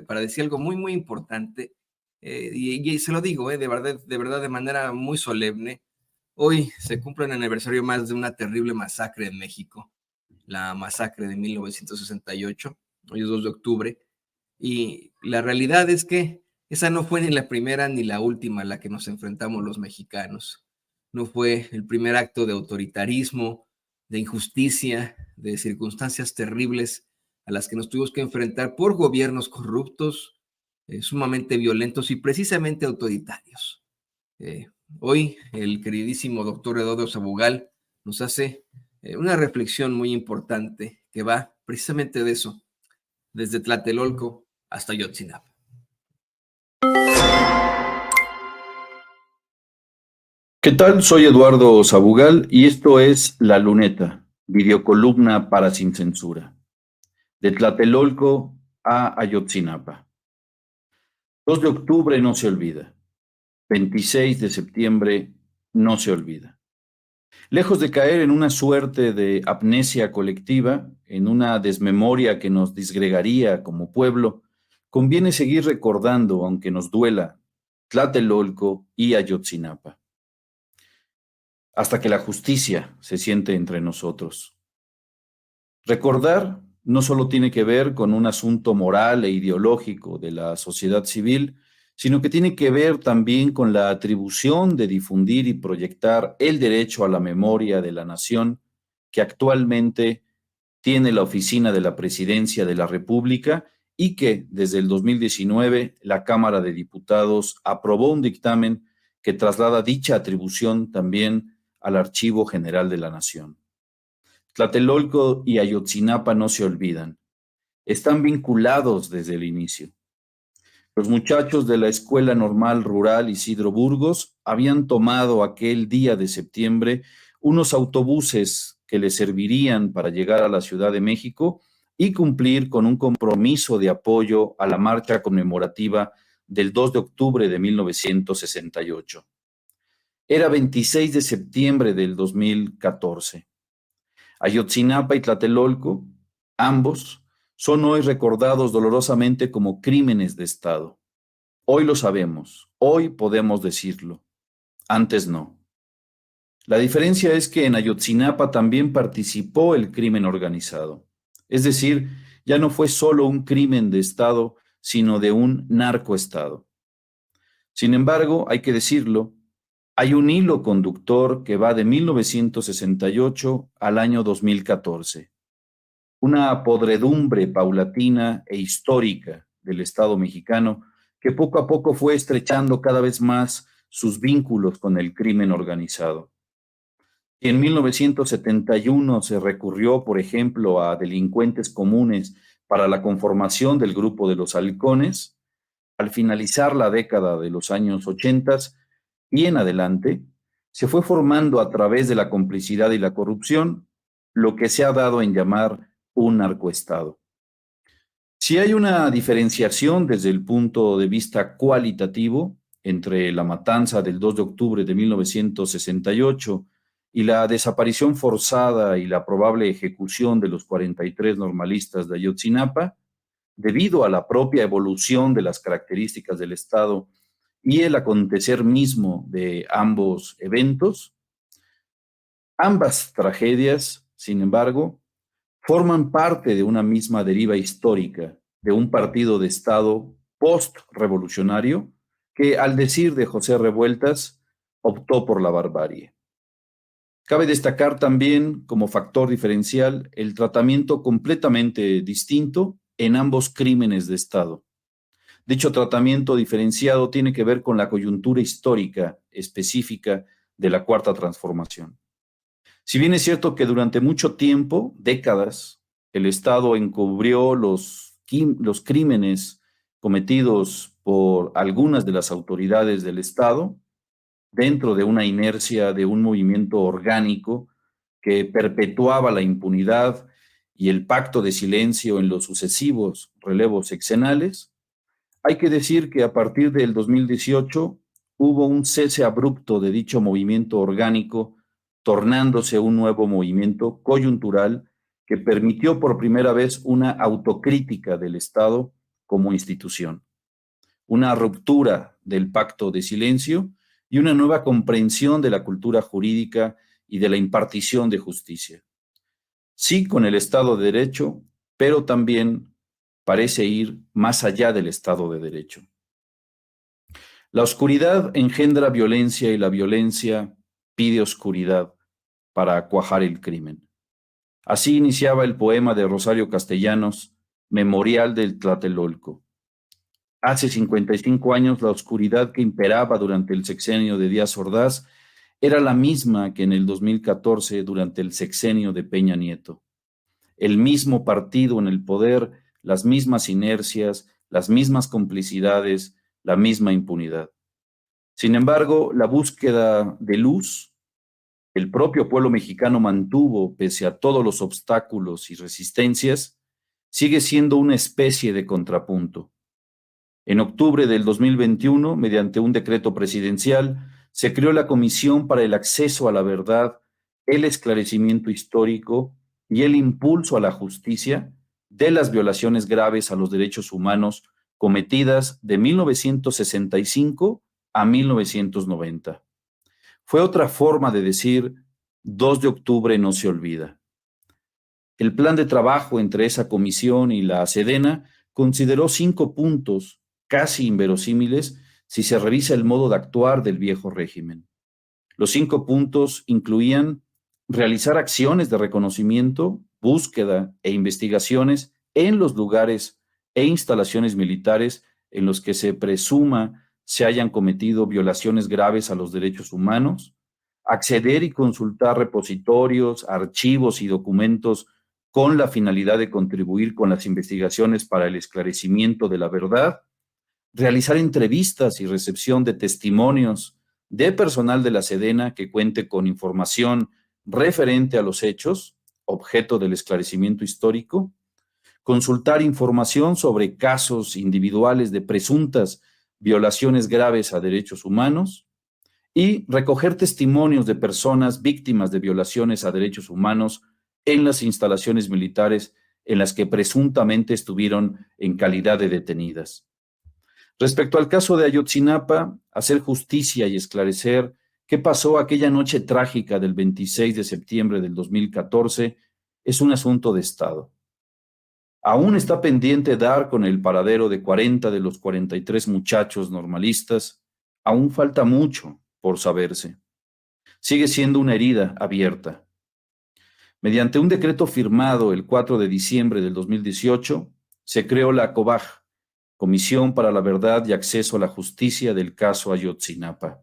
para decir algo muy, muy importante, y se lo digo, de verdad, de manera muy solemne. Hoy se cumple un aniversario más de una terrible masacre en México, la masacre de 1968. Hoy es 2 de octubre, y la realidad es que esa no fue ni la primera ni la última a la que nos enfrentamos los mexicanos. No fue el primer acto de autoritarismo, de injusticia, de circunstancias terribles a las que nos tuvimos que enfrentar por gobiernos corruptos, sumamente violentos y precisamente autoritarios. Eh, Hoy el queridísimo doctor Eduardo Sabugal nos hace una reflexión muy importante que va precisamente de eso, desde Tlatelolco hasta Ayotzinapa. ¿Qué tal? Soy Eduardo Sabugal y esto es La Luneta, videocolumna para Sin Censura. De Tlatelolco a Ayotzinapa. 2 de octubre no se olvida. 26 de septiembre no se olvida. Lejos de caer en una suerte de amnesia colectiva, en una desmemoria que nos disgregaría como pueblo, conviene seguir recordando, aunque nos duela, Tlatelolco y Ayotzinapa, hasta que la justicia se siente entre nosotros. Recordar no solo tiene que ver con un asunto moral e ideológico de la sociedad civil, sino que tiene que ver también con la atribución de difundir y proyectar el derecho a la memoria de la nación que actualmente tiene la oficina de la Presidencia de la República y que desde el 2019 la Cámara de Diputados aprobó un dictamen que traslada dicha atribución también al Archivo General de la Nación. Tlatelolco y Ayotzinapa no se olvidan. Están vinculados desde el inicio. Los muchachos de la Escuela Normal Rural Isidro Burgos habían tomado aquel día de septiembre unos autobuses que les servirían para llegar a la Ciudad de México y cumplir con un compromiso de apoyo a la marcha conmemorativa del 2 de octubre de 1968. Era 26 de septiembre del 2014. Ayotzinapa y Tlatelolco, ambos, son hoy recordados dolorosamente como crímenes de Estado. Hoy lo sabemos, hoy podemos decirlo, antes no. La diferencia es que en Ayotzinapa también participó el crimen organizado. Es decir, ya no fue solo un crimen de Estado, sino de un narcoestado. Sin embargo, hay que decirlo, hay un hilo conductor que va de 1968 al año 2014. Una podredumbre paulatina e histórica del Estado mexicano que poco a poco fue estrechando cada vez más sus vínculos con el crimen organizado. Y en 1971 se recurrió, por ejemplo, a delincuentes comunes para la conformación del grupo de los halcones. Al finalizar la década de los años 80 y en adelante, se fue formando a través de la complicidad y la corrupción lo que se ha dado en llamar un narcoestado. Si hay una diferenciación desde el punto de vista cualitativo entre la matanza del 2 de octubre de 1968 y la desaparición forzada y la probable ejecución de los 43 normalistas de Ayotzinapa, debido a la propia evolución de las características del Estado y el acontecer mismo de ambos eventos, ambas tragedias, sin embargo, forman parte de una misma deriva histórica de un partido de Estado post-revolucionario que, al decir de José Revueltas, optó por la barbarie. Cabe destacar también como factor diferencial el tratamiento completamente distinto en ambos crímenes de Estado. Dicho tratamiento diferenciado tiene que ver con la coyuntura histórica específica de la Cuarta Transformación. Si bien es cierto que durante mucho tiempo, décadas, el Estado encubrió los crímenes cometidos por algunas de las autoridades del Estado, dentro de una inercia de un movimiento orgánico que perpetuaba la impunidad y el pacto de silencio en los sucesivos relevos sexenales, hay que decir que a partir del 2018 hubo un cese abrupto de dicho movimiento orgánico, tornándose un nuevo movimiento coyuntural que permitió por primera vez una autocrítica del Estado como institución, una ruptura del pacto de silencio y una nueva comprensión de la cultura jurídica y de la impartición de justicia. Sí, con el Estado de Derecho, pero también parece ir más allá del Estado de Derecho. La oscuridad engendra violencia y la violencia pide oscuridad para cuajar el crimen. Así iniciaba el poema de Rosario Castellanos, Memorial del Tlatelolco. Hace 55 años, la oscuridad que imperaba durante el sexenio de Díaz Ordaz era la misma que en el 2014 durante el sexenio de Peña Nieto. El mismo partido en el poder, las mismas inercias, las mismas complicidades, la misma impunidad. Sin embargo, la búsqueda de luz, el propio pueblo mexicano mantuvo pese a todos los obstáculos y resistencias, sigue siendo una especie de contrapunto. En octubre del 2021, mediante un decreto presidencial, se creó la Comisión para el Acceso a la Verdad, el Esclarecimiento Histórico y el Impulso a la Justicia de las violaciones graves a los derechos humanos cometidas de 1965 a 1990. Fue otra forma de decir 2 de octubre no se olvida. El plan de trabajo entre esa comisión y la Sedena consideró 5 puntos casi inverosímiles si se revisa el modo de actuar del viejo régimen. Los 5 puntos incluían realizar acciones de reconocimiento, búsqueda e investigaciones en los lugares e instalaciones militares en los que se presuma se hayan cometido violaciones graves a los derechos humanos, acceder y consultar repositorios, archivos y documentos con la finalidad de contribuir con las investigaciones para el esclarecimiento de la verdad, realizar entrevistas y recepción de testimonios de personal de la Sedena que cuente con información referente a los hechos, objeto del esclarecimiento histórico, consultar información sobre casos individuales de presuntas violaciones graves a derechos humanos y recoger testimonios de personas víctimas de violaciones a derechos humanos en las instalaciones militares en las que presuntamente estuvieron en calidad de detenidas. Respecto al caso de Ayotzinapa, hacer justicia y esclarecer qué pasó aquella noche trágica del 26 de septiembre del 2014 es un asunto de Estado. Aún está pendiente dar con el paradero de 40 de los 43 muchachos normalistas. Aún falta mucho por saberse. Sigue siendo una herida abierta. Mediante un decreto firmado el 4 de diciembre del 2018, se creó la COBAJ, Comisión para la Verdad y Acceso a la Justicia del caso Ayotzinapa.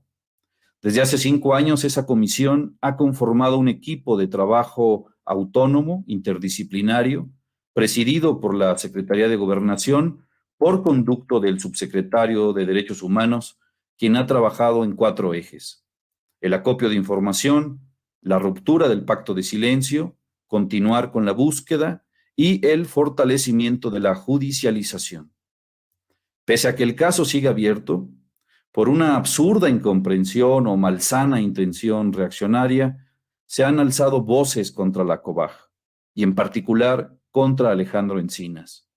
Desde hace 5 años, esa comisión ha conformado un equipo de trabajo autónomo, interdisciplinario, presidido por la Secretaría de Gobernación, por conducto del subsecretario de Derechos Humanos, quien ha trabajado en 4 ejes: el acopio de información, la ruptura del pacto de silencio, continuar con la búsqueda y el fortalecimiento de la judicialización. Pese a que el caso sigue abierto, por una absurda incomprensión o malsana intención reaccionaria, se han alzado voces contra la COBAJ y en particular contra Alejandro Encinas.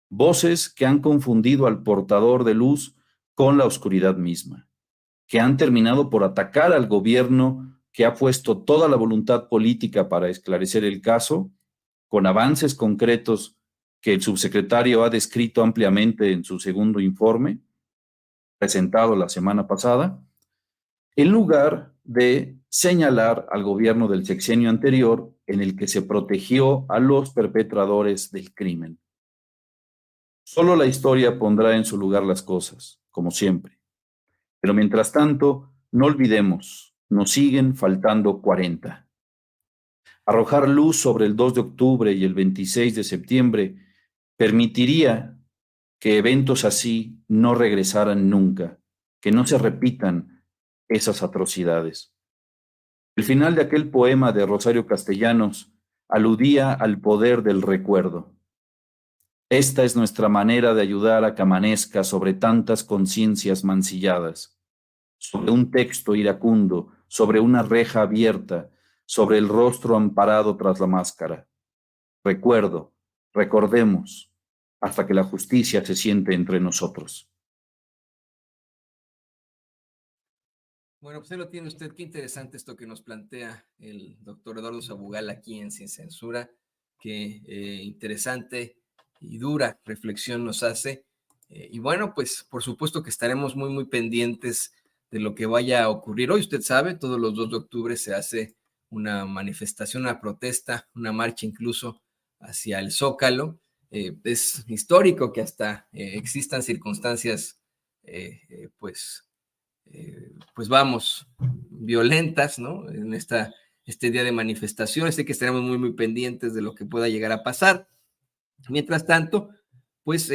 Voces que han confundido al portador de luz con la oscuridad misma, que han terminado por atacar al gobierno que ha puesto toda la voluntad política para esclarecer el caso, con avances concretos que el subsecretario ha descrito ampliamente en su segundo informe, presentado la semana pasada, en lugar de señalar al gobierno del sexenio anterior en el que se protegió a los perpetradores del crimen. Solo la historia pondrá en su lugar las cosas, como siempre. Pero mientras tanto, no olvidemos, nos siguen faltando 40. Arrojar luz sobre el 2 de octubre y el 26 de septiembre permitiría que eventos así no regresaran nunca, que no se repitan esas atrocidades. El final de aquel poema de Rosario Castellanos aludía al poder del recuerdo. Esta es nuestra manera de ayudar a que amanezca sobre tantas conciencias mancilladas, sobre un texto iracundo, sobre una reja abierta, sobre el rostro amparado tras la máscara. Recuerdo, recordemos, hasta que la justicia se siente entre nosotros. Bueno, pues ahí lo tiene usted. Qué interesante esto que nos plantea el doctor Eduardo Sabugal aquí en Sin Censura. Qué interesante y dura reflexión nos hace. Y bueno, pues por supuesto que estaremos muy, muy pendientes de lo que vaya a ocurrir hoy. Usted sabe, todos los 2 de octubre se hace una manifestación, una protesta, una marcha incluso hacia el Zócalo. Es histórico que hasta existan circunstancias, pues vamos, violentas, ¿no? En este día de manifestaciones, sé que estaremos muy, muy pendientes de lo que pueda llegar a pasar. Mientras tanto, pues